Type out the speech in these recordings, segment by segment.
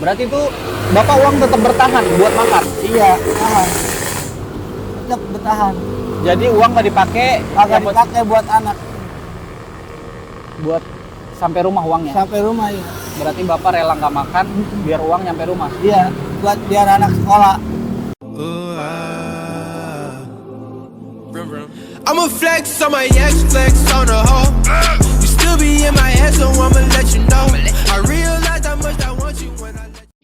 Berarti itu Bapak uang tetap bertahan buat makan? Iya, tahan. Tetap bertahan. Jadi uang nggak dipakai? Agak dipakai buat anak. Buat sampai rumah uangnya? Sampai rumah ya. Berarti Bapak rela nggak makan biar uang nyampe rumah? Iya, buat biar anak sekolah. I'ma flex on my ex, flex on the hoe. You still be in my head, so I'ma let you know. I realize how much I want you when I let you.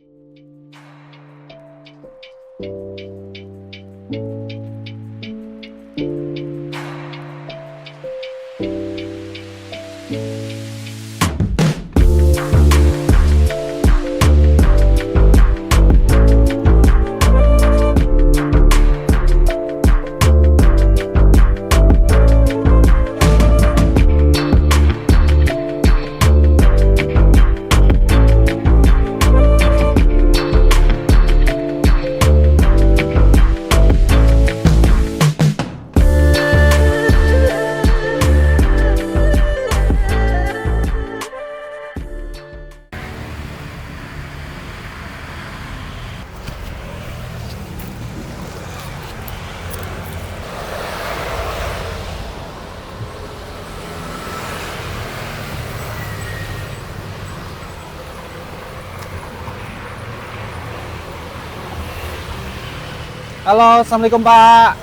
Halo, assalamualaikum Pak.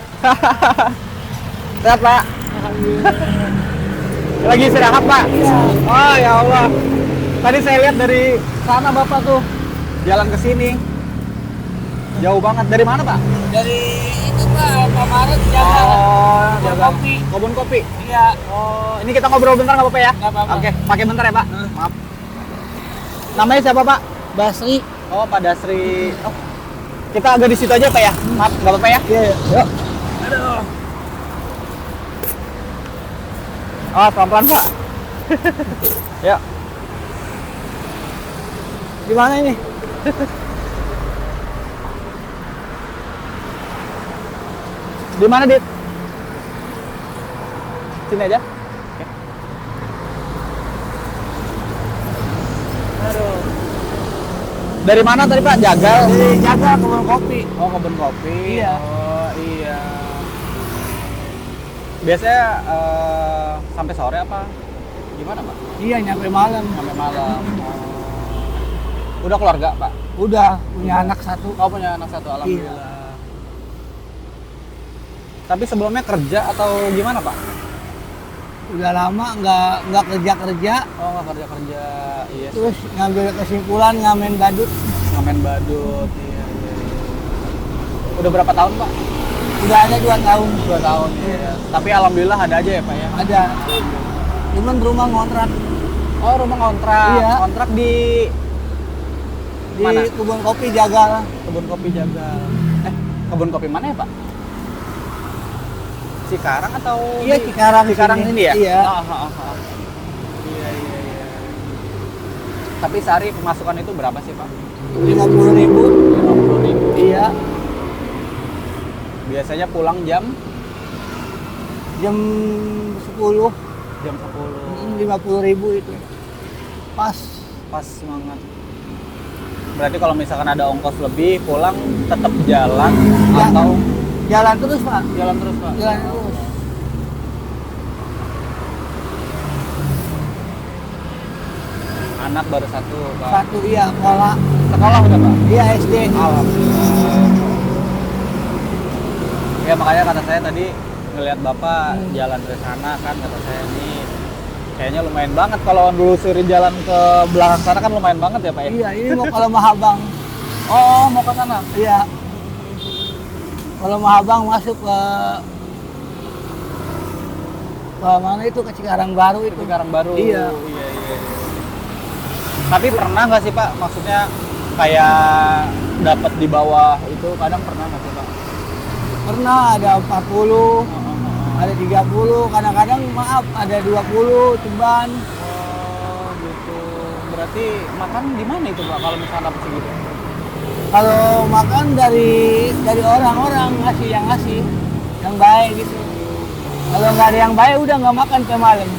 Sehat Pak? Lagi istirahat Pak? Iya. Oh ya Allah. Tadi saya lihat dari sana Bapak tuh jalan ke sini. Jauh banget. Dari mana Pak? Dari itu Pak, Alfamaret jaga. Oh, Kebun jaga kopi. Kebun kopi. Iya. Oh, ini kita ngobrol bentar nggak apa-apa ya? Nggak apa-apa. Oke, pakai bentar ya Pak. Maaf. Namanya siapa Pak? Basri. Oh, Pak Dasri. Oh, kita agak di situ aja Pak ya. Maaf, nggak apa-apa ya? Iya. Yuk. Aduh. Oh, pelan-pelan Pak. Yuk. Di mana ini? Di mana, Dit? Sini aja. Oke. Aduh. Dari mana tadi, Pak? Jagal. Dari jaga kebun kopi. Oh, kebun kopi. Iya. Oh, iya. Biasanya sampai sore apa? Gimana, Pak? Iya, nyampe malam. Sampai malam. Oh. Udah keluarga, Pak? Udah punya anak satu. Oh, punya anak satu, alhamdulillah. Tapi sebelumnya kerja atau gimana, Pak? Udah lama nggak kerja. Oh, nggak kerja-kerja. Iya. Terus ngambil kesimpulan ngamen badut. Ngamen badut. Iya, iya, iya. Udah berapa tahun, Pak? Udah ada 2 tahun. 2 tahun. Iya. Tapi alhamdulillah ada aja ya, Pak ya? Ada. Cuman rumah ngontrak Oh, rumah kontrak. Iya. Kontrak di di mana? kebun kopi jaga. Kebun kopi Jagal. Kebun kopi mana ya, Pak? Cikarang atau Iya, Cikarang Cikarang sini. ini ya? Iya. Iya, iya, iya. Tapi sehari pemasukan itu berapa sih, Pak? 50.000. 50.000. Iya. Biasanya pulang jam Jam 10. jam 10. 50.000 itu. Pas. Pas semangat. Berarti kalau misalkan ada ongkos lebih, pulang tetap jalan Ya. atau Jalan terus, Pak. jalan terus, Pak? Jalan terus. Anak baru satu, Pak. Satu iya, sekolah. Sekolah udah, Pak? Iya, SD. Alhamdulillah. Ya makanya kata saya tadi ngelihat Bapak jalan ke sana kan, kata saya ini kayaknya lumayan banget kalau nelusurin jalan ke belakang sana kan lumayan banget ya, Pak ya? Iya, ini mau kalau Mahabang. Oh, mau ke sana? Iya. Kalau Mahabang masuk ke mana itu, ke Cikarang Baru itu. Cikarang Baru. Iya. Iya, iya. Tapi pernah nggak sih, Pak? Maksudnya kayak dapat di bawah itu kadang pernah nggak sih, Pak? Pernah ada 40, ada 30, kadang-kadang maaf ada 20 ceban. Oh, gitu. Berarti makan di mana itu, Pak? Kalau misalnya dapat segitu? Kalau makan dari orang-orang yang ngasih yang baik gitu. Kalau nggak ada yang baik udah nggak makan ke malam.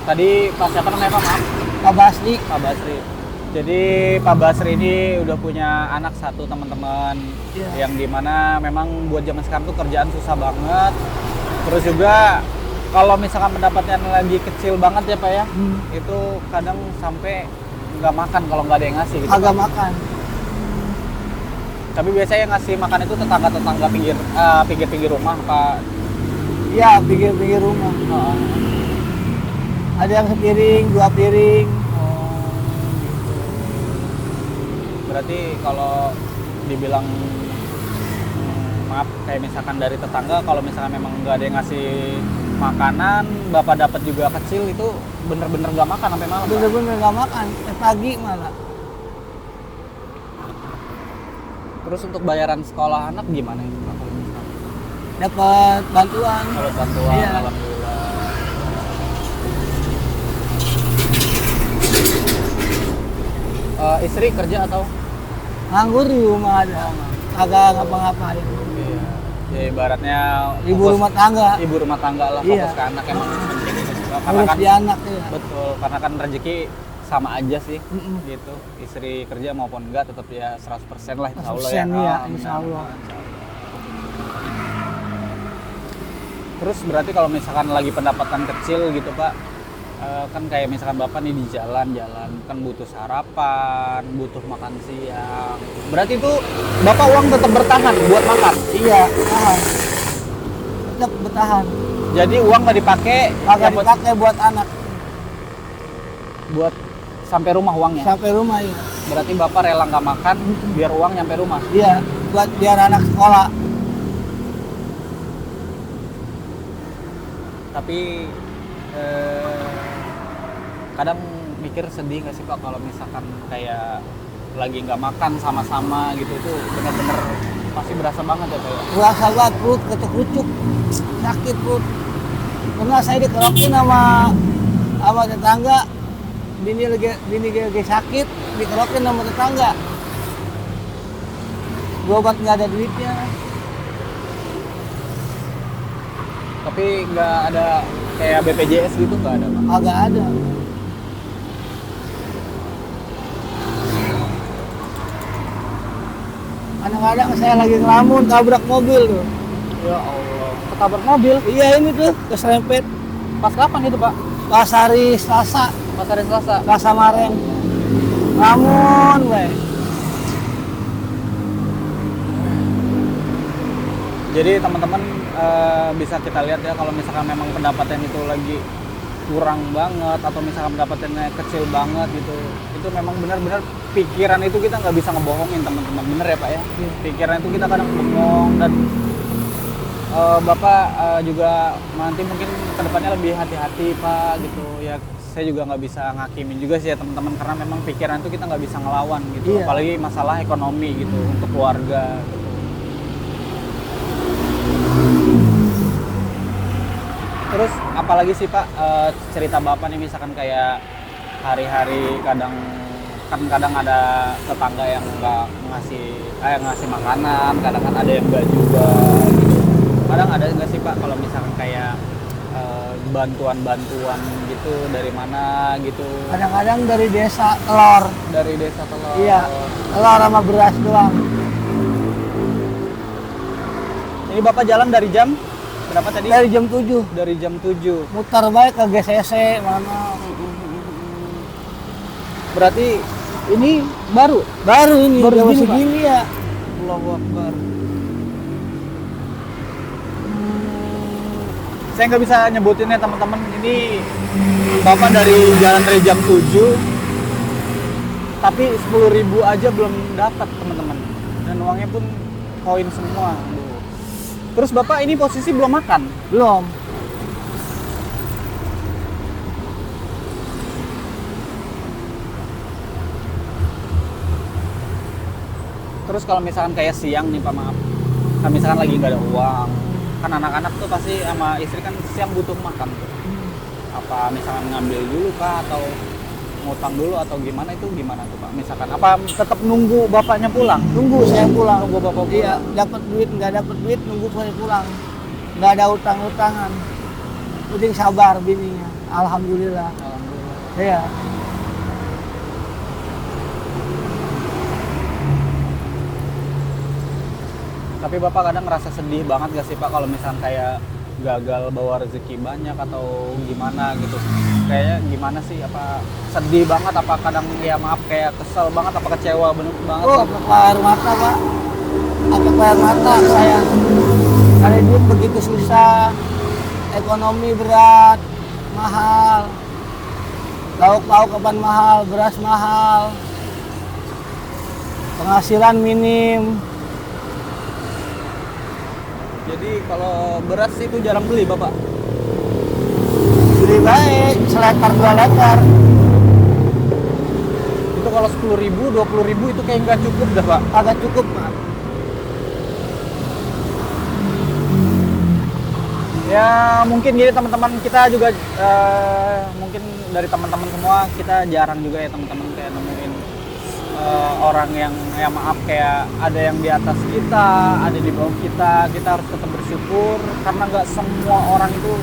Tadi Pak siapa namanya, Pak? Maaf. Pak Basri. Pak Basri. Jadi Pak Basri ini udah punya anak satu teman-teman, Iya. yang dimana memang buat zaman sekarang tuh kerjaan susah banget. Terus juga kalau misalkan pendapatnya lagi kecil banget ya Pak ya, itu kadang sampai nggak makan kalau nggak ada yang ngasih gitu. Agak Pak. makan. Tapi biasanya yang ngasih makan itu tetangga-tetangga pinggir rumah Pak. Iya, pinggir-pinggir rumah. Heeh. Ada yang sepiring, 2 piring. Oh, gitu. Berarti kalau dibilang maaf kayak misalkan dari tetangga, kalau misalkan memang nggak ada yang ngasih makanan, bapak dapat juga kecil itu bener-bener nggak makan sampai malam. Pak? Bener-bener nggak makan, pagi malah. Terus untuk bayaran sekolah anak gimana itu Pak? Kalau misalkan Dapat bantuan. kalau bantuan, Iya. alhamdulillah. Istri kerja atau? Nganggur di rumah ada. Agak ngapa-ngapain. Iya. Ya ibaratnya Ibu fokus- rumah tangga. ibu rumah tangga lah, Iya. fokus ke anak emang penting itu. Karena Harus kan di anak ya. betul, karena kan rezeki sama aja sih. Mm-mm. Gitu. Istri kerja maupun enggak tetap ya 100% lah insya Allah 100% ya, Amin. insya Allah. Terus berarti kalau misalkan lagi pendapatan kecil gitu Pak, kan kayak misalkan Bapak nih di jalan-jalan kan butuh sarapan, butuh makan siang. Berarti itu Bapak uang tetap bertahan buat makan. Iya, tahan. Tetap bertahan. Jadi uang nggak dipakai, Agak yang buat- dipakai buat anak. buat sampai rumah uangnya. Sampai rumah ya. Berarti Bapak rela nggak makan biar uang nyampe rumah. Iya, buat biar anak sekolah. Tapi kadang mikir sedih nggak sih Pak kalau misalkan kayak lagi nggak makan sama-sama gitu, itu bener-bener pasti berasa banget ya Pak ya? Berasa banget perut kecuk-kecuk. Sakit perut. Pernah saya dikerokin sama tetangga. Bini lagi sakit, dikerokin sama tetangga. Berobat nggak ada duitnya. Tapi nggak ada kayak BPJS gitu, nggak ada Pak? Agak ada. Kadang-kadang saya lagi ngelamun tabrak mobil tuh. Ya Allah, ketabrak mobil. Iya ini tuh keserempet. Pas kapan itu Pak? Pas hari Selasa, Pas hari Selasa. Selasa kemarin. Ngelamun weh. Jadi teman-teman bisa kita lihat ya, kalau misalkan memang pendapatan itu lagi kurang banget atau misalkan pendapatannya kecil banget gitu, itu memang benar-benar pikiran itu kita nggak bisa ngebohongin teman-teman, bener ya Pak ya? Pikiran itu kita kadang bengong, dan Bapak juga nanti mungkin kedepannya lebih hati-hati Pak gitu ya. Saya juga nggak bisa ngakimin juga sih ya teman-teman, karena memang pikiran itu kita nggak bisa ngelawan gitu, Iya. apalagi masalah ekonomi gitu untuk keluarga gitu. Terus apalagi sih Pak cerita Bapak nih, misalkan kayak hari-hari kadang ada tetangga yang nggak ngasih makanan, kadang kan ada yang nggak juga gitu. Kadang ada nggak sih Pak kalau misalkan kayak bantuan-bantuan gitu dari mana gitu? Kadang-kadang dari desa telur. Dari desa Telur. Iya, telur sama beras doang. Ini Bapak jalan dari jam berapa tadi? Dari jam 7. Dari jam 7. Mutar baik ke GCC mana. Berarti ini baru? Baru ini, Baru jam segini, Pak? segini ya. Allahu Akbar. Saya nggak bisa nyebutinnya teman-teman. Ini Bapak dari jalan dari jam 7, tapi 10.000 aja belum dapat teman-teman. Dan uangnya pun koin semua. Aduh. Terus Bapak ini posisi belum makan? Belum. Terus kalau misalkan kayak siang nih Pak, maaf, kan misalkan lagi nggak ada uang, kan anak-anak tuh pasti sama istri kan siang butuh makan tuh. Apa misalkan ngambil dulu Pak, atau ngutang dulu, atau gimana, itu gimana tuh Pak? Misalkan apa tetap nunggu bapaknya pulang? Nunggu saya pulang. Nunggu bapak pulang. Iya, dapat duit nggak dapat duit nunggu saya pulang. Nggak ada utang-utangan. Penting sabar bininya. Alhamdulillah. Alhamdulillah. Iya. Tapi Bapak kadang ngerasa sedih banget gak sih Pak kalau misalnya kayak gagal bawa rezeki banyak atau gimana gitu? Kayaknya gimana sih? Apa sedih banget? Apa kadang ya maaf kayak kesel banget? Apa kecewa bener banget? Oh, sampai keluar mata Pak, sampai keluar mata saya. Karena hidup begitu susah, ekonomi berat, mahal, lauk-lauk kapan mahal, beras mahal, penghasilan minim. Jadi kalau beras itu jarang beli Bapak? Beli baik, seliter 2 liter. Itu kalau 10.000, 20.000 itu kayak nggak cukup dah Pak? Agak cukup Pak. Ya mungkin gini teman-teman, kita juga mungkin dari teman-teman semua kita jarang juga ya teman-teman kayak nemuin orang yang ya maaf kayak ada yang di atas kita, ada di bawah kita harus tetap bersyukur karena nggak semua orang itu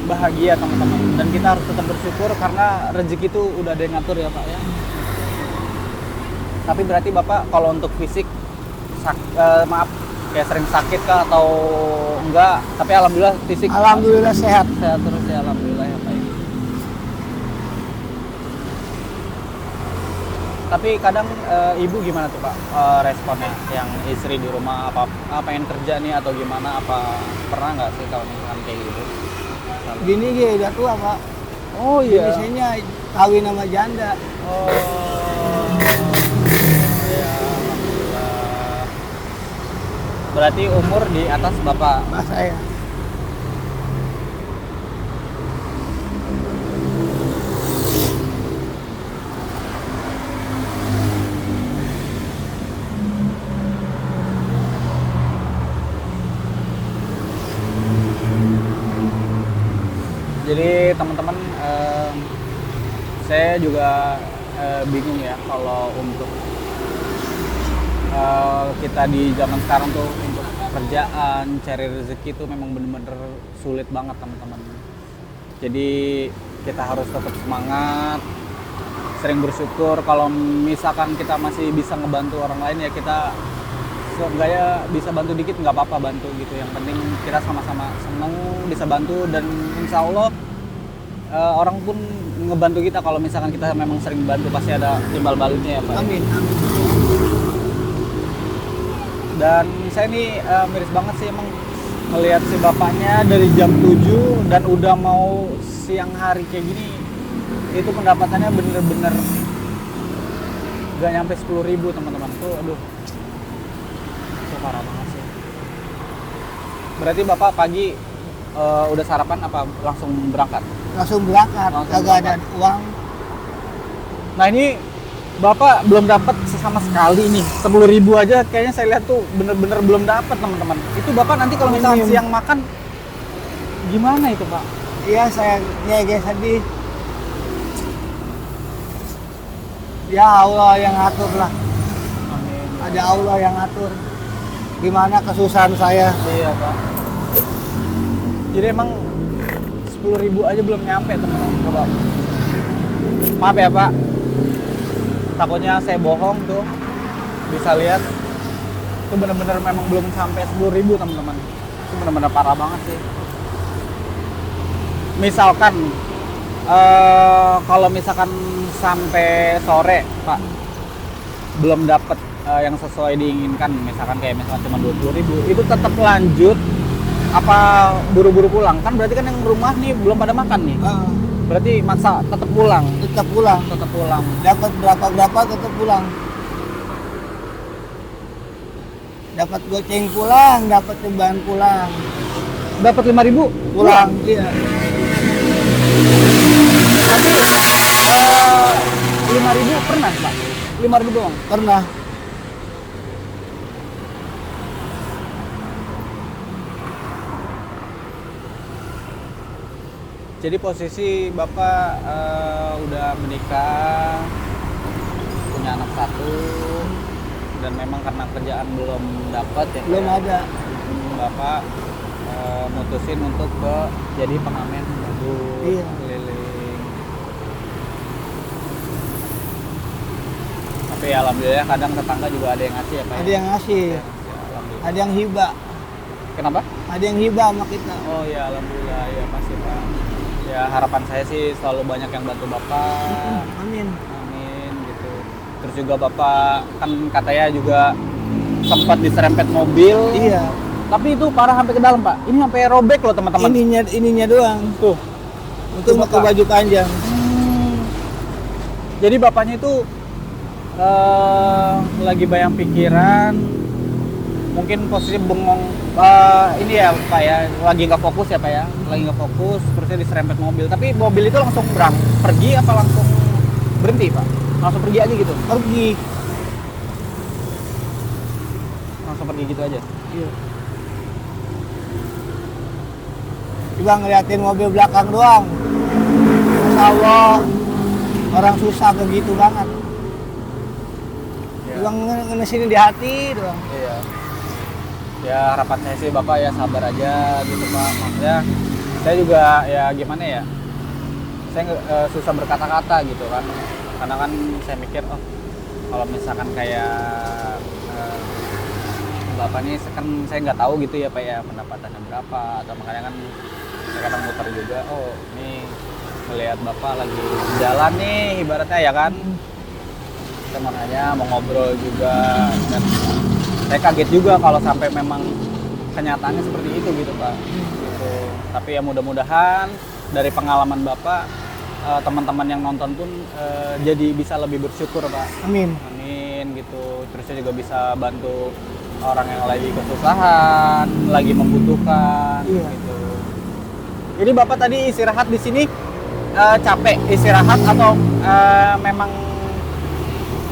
bahagia teman-teman, dan kita harus tetap bersyukur karena rezeki itu udah ada yang ngatur ya Pak ya. Tapi berarti Bapak kalau untuk fisik maaf kayak sering sakit kah atau enggak, tapi alhamdulillah fisik Alhamdulillah sehat. sehat terus ya, alhamdulillah ya Pak. Tapi kadang ibu gimana tuh Pak responnya, yang istri di rumah apa pengen kerja nih atau gimana, apa pernah nggak sih kalau misalkan kayak gitu? Bini dia udah tua Pak. Oh iya. Biasanya kawin sama janda. Oh ya, alhamdulillah. Berarti umur di atas Bapak. Pak saya. Jadi teman-teman, saya juga bingung ya kalau untuk kita di zaman sekarang tuh untuk kerjaan, cari rezeki itu memang bener-bener sulit banget teman-teman. Jadi kita harus tetap semangat, sering bersyukur. Kalau misalkan kita masih bisa ngebantu orang lain ya kita seenggaknya bisa bantu dikit, nggak apa-apa bantu gitu. Yang penting kita sama-sama seneng bisa bantu, dan insya Allah orang pun ngebantu kita. Kalau misalkan kita memang sering bantu pasti ada timbal baliknya ya Pak. Amin. Amin. Dan saya ini miris banget sih emang melihat si bapaknya dari jam 7 dan udah mau siang hari kayak gini, itu pendapatannya bener-bener gak nyampe 10.000 teman-teman tuh. Aduh, itu parah banget sih. Berarti Bapak pagi udah sarapan apa langsung berangkat? Langsung berangkat, Langsung kagak ada berangkat. uang. Nah ini Bapak belum dapat sama sekali nih, 10.000 aja kayaknya saya lihat tuh bener-bener belum dapat teman-teman. Itu Bapak nanti kalau misalnya Minim. siang makan gimana itu Pak? Iya, saya agak sedih. Ya Allah yang ngatur lah. Amin. Ada Allah yang ngatur. Gimana kesusahan saya. Iya Pak. Jadi emang 10.000 aja belum nyampe teman-teman. Coba. Maaf ya Pak. Takutnya saya bohong tuh. Bisa lihat. Itu benar-benar memang belum sampai 10.000 teman-teman. Itu benar-benar parah banget sih. Misalkan kalau misalkan sampai sore Pak belum dapat yang sesuai diinginkan, misalkan kayak misalkan cuma 20.000, itu tetap lanjut apa buru-buru pulang? Kan berarti kan yang rumah nih belum pada makan nih. Berarti maksa tetap pulang. Tetap pulang. Tetap pulang. Dapat berapa tetap pulang. Dapat goceng pulang, dapat ceban pulang. Dapat 5.000 Pulang. Iya. Tapi 5.000 pernah Pak? 5.000 doang? Pernah. Jadi posisi Bapak udah menikah, punya anak 1, dan memang karena kerjaan belum dapat ya. Belum ada. Bapak mutusin untuk jadi pengamen baju Iya. keliling. Tapi alhamdulillah kadang tetangga juga ada yang ngasih ya Pak. Ada yang ngasih. Ya, alhamdulillah. Ada yang hibah. Kenapa? Ada yang hibah sama kita. Oh ya, alhamdulillah ya pasti Pak. Ya harapan saya sih selalu banyak yang bantu Bapak. Amin. Amin gitu. Terus juga Bapak kan katanya juga sempat diserempet mobil. Iya. Tapi itu parah sampai ke dalam Pak. Ini sampai robek loh teman-teman. Ininya doang. Tuh. Untuk pakai baju panjang. Jadi bapaknya itu lagi bayang pikiran, mungkin posisi bengong. Ini ya Pak ya, lagi nggak fokus ya Pak ya, lagi nggak fokus, terusnya diserempet mobil. Tapi mobil itu langsung pergi apa langsung berhenti Pak? Langsung pergi aja gitu? Pergi. Langsung pergi gitu aja? Iya. Cuma ngeliatin mobil belakang doang. Masya Allah, orang susah begitu banget. Cuma ngenesin di hati doang. Iya. Ya harapan saya sih Bapak ya sabar aja gitu Pak. Maksudnya saya juga ya gimana ya, saya susah berkata-kata gitu kan. Karena kan saya mikir, oh kalau misalkan kayak Bapak ini kan saya nggak tahu gitu ya Pak ya pendapatannya berapa, atau makanya kan saya kadang muter juga, oh ini melihat Bapak lagi jalan nih ibaratnya ya kan, saya mau nanya, mau ngobrol juga, dan saya kaget juga kalau sampai memang kenyataannya seperti itu gitu Pak. Gitu. Tapi ya mudah-mudahan dari pengalaman Bapak, teman-teman yang nonton pun jadi bisa lebih bersyukur Pak. Amin. Amin gitu. Terus saya juga bisa bantu orang yang lagi kesusahan, lagi membutuhkan gitu. Jadi Bapak tadi istirahat di sini capek istirahat atau memang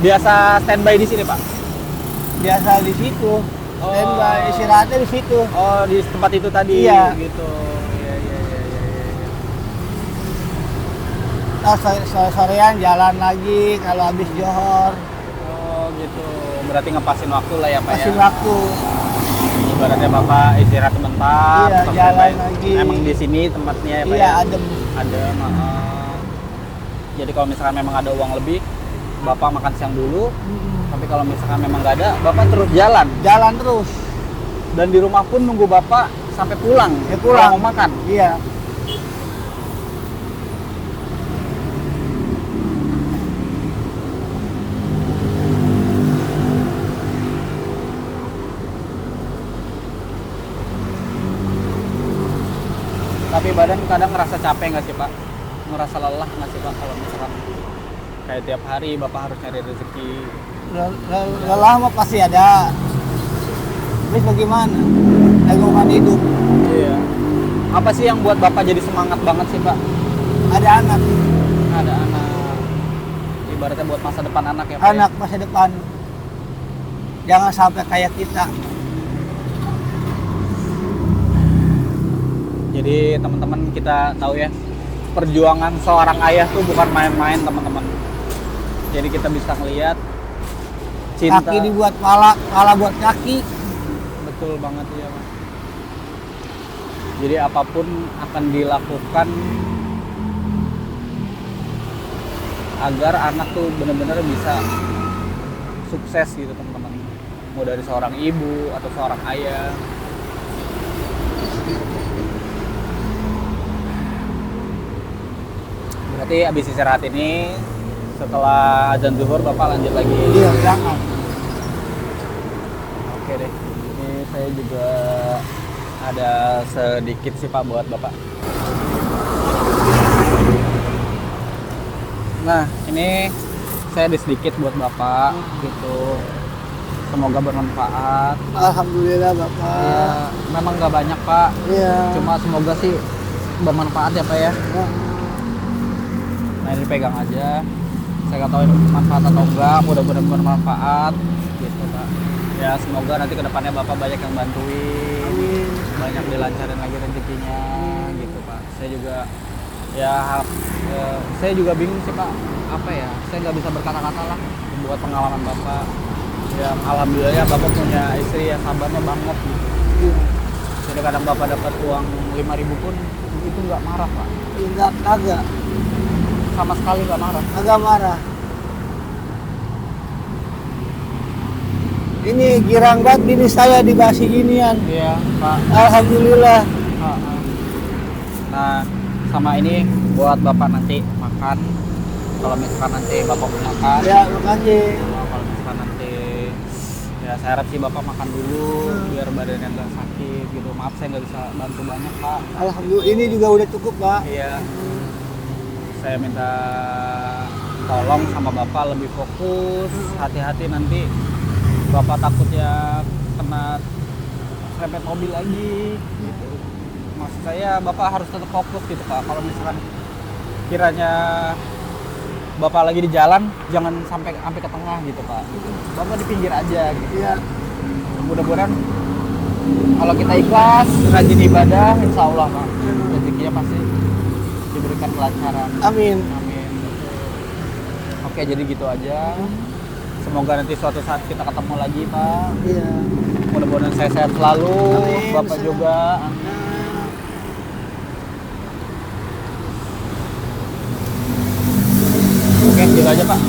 biasa standby di sini Pak? Biasa di situ. Standby istirahatnya di situ. Oh di tempat itu tadi Iya. gitu. Iya. Terus sore-sorean jalan lagi kalau habis johor. Oh gitu. Berarti ngepasin waktu lah ya Pak Kasih ya. waktu. Ibaratnya Bapak istirahat sebentar, Iya, terus jalan standby. lagi. Emang di sini tempatnya ya Pak Iya, ya? adem. Adem. Jadi kalau misalkan memang ada uang lebih, Bapak makan siang dulu. Tapi kalau misalkan memang nggak ada, Bapak terus jalan. Jalan terus. Dan di rumah pun nunggu Bapak sampai pulang. Ya pulang. Kalau mau makan. Iya. Tapi badan kadang ngerasa capek nggak sih Pak? Ngerasa lelah nggak sih Pak kalau misalkan kayak tiap hari Bapak harus nyari rezeki? Lelah mah pasti ada. Terus bagaimana? Tanggungan hidup. Iya. Apa sih yang buat Bapak jadi semangat banget sih Pak? Ada anak. Ada anak. Ibaratnya buat masa depan anak ya Pak? Anak masa depan. Jangan sampai kayak kita. Jadi teman-teman kita tahu ya, perjuangan seorang ayah tuh bukan main-main teman-teman. Jadi kita bisa ngelihat cinta. Kaki dibuat pala, pala buat kaki. Betul banget ya Mas. Jadi apapun akan dilakukan agar anak tuh benar-benar bisa sukses gitu teman-teman. Mau dari seorang ibu atau seorang ayah. Berarti habis istirahat ini setelah azan zuhur Bapak lanjut lagi. Iya, jangan. Oke deh. Ini saya juga ada sedikit sih Pak buat Bapak. Nah, ini saya ada sedikit buat Bapak gitu. Semoga bermanfaat. Alhamdulillah Bapak. Ya, memang nggak banyak Pak. Iya. Cuma semoga sih bermanfaat ya Pak ya. Ya. Nah ini pegang aja. Saya nggak tahu ini manfaat atau enggak. Mudah-mudahan bermanfaat gitu Pak. Ya semoga nanti kedepannya Bapak banyak yang bantuin. Amin. Banyak dilancarin lagi rezekinya gitu Pak. Saya juga saya juga bingung sih Pak. Apa ya? Saya nggak bisa berkata-kata lah buat pengalaman Bapak. Ya alhamdulillah ya Bapak punya istri yang sabarnya banget gitu. Iya. Jadi kadang Bapak dapat uang 5.000 pun itu nggak marah Pak. Enggak, kagak. Sama sekali nggak marah. Kagak marah. Ini girang banget bini saya dikasih ginian. Iya Pak. Alhamdulillah. Nah sama ini buat bapak nanti makan. Kalau misalkan nanti bapak mau makan. Ya, makasih. Kalau misalkan nanti ya saya harap sih bapak makan dulu biar badannya nggak sakit gitu. Maaf saya nggak bisa bantu banyak Pak. Alhamdulillah ini juga udah cukup, Pak. Iya. Saya minta tolong sama bapak lebih fokus, hati-hati nanti bapak takutnya kena serempet mobil lagi gitu. Maksud saya bapak harus tetap fokus gitu Pak. Kalau misalkan kiranya bapak lagi di jalan jangan sampai ke tengah gitu Pak. Gitu. Bapak di pinggir aja gitu. Iya. Mudah-mudahan kalau kita ikhlas, rajin ibadah, insya Allah Pak, rezekinya pasti diberikan kelancaran. Amin. Amin. Oke, jadi gitu aja. Semoga nanti suatu saat kita ketemu lagi Pak. Iya. Mudah-mudahan saya sehat selalu, Amin. Bapak juga. Oke, gitu aja Pak.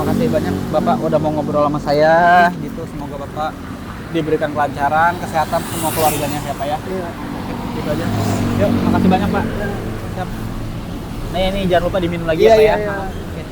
Makasih banyak Bapak udah mau ngobrol sama saya. Gitu, semoga Bapak diberikan kelancaran, kesehatan semua keluarganya ya Pak ya. Iya. Oke, gitu aja. Yuk, makasih banyak Pak. Siap. Nih, ini jangan lupa diminum lagi Iya, ya Pak iya, ya. iya. Oke.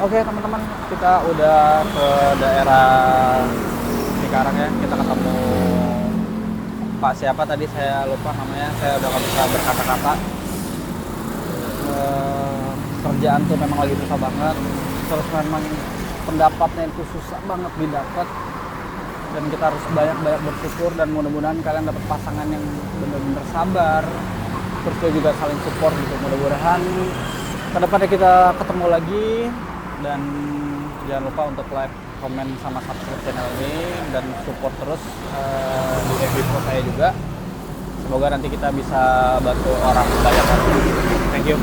Oke teman-teman, kita udah ke daerah Cikarang ya. Kita ketemu Pak siapa tadi saya lupa namanya. Saya udah nggak bisa berkata-kata. Kerjaan tuh memang lagi susah banget. Terus memang pendapatnya itu susah banget didapat. Dan kita harus banyak-banyak bersyukur dan mudah-mudahan kalian dapat pasangan yang benar-benar sabar. Terus juga saling support gitu. Mudah-mudahan kedepannya kita ketemu lagi. Dan jangan lupa untuk like, komen, sama subscribe channel ini dan support terus di FB saya juga. Semoga nanti kita bisa bantu orang banyak. Thank you.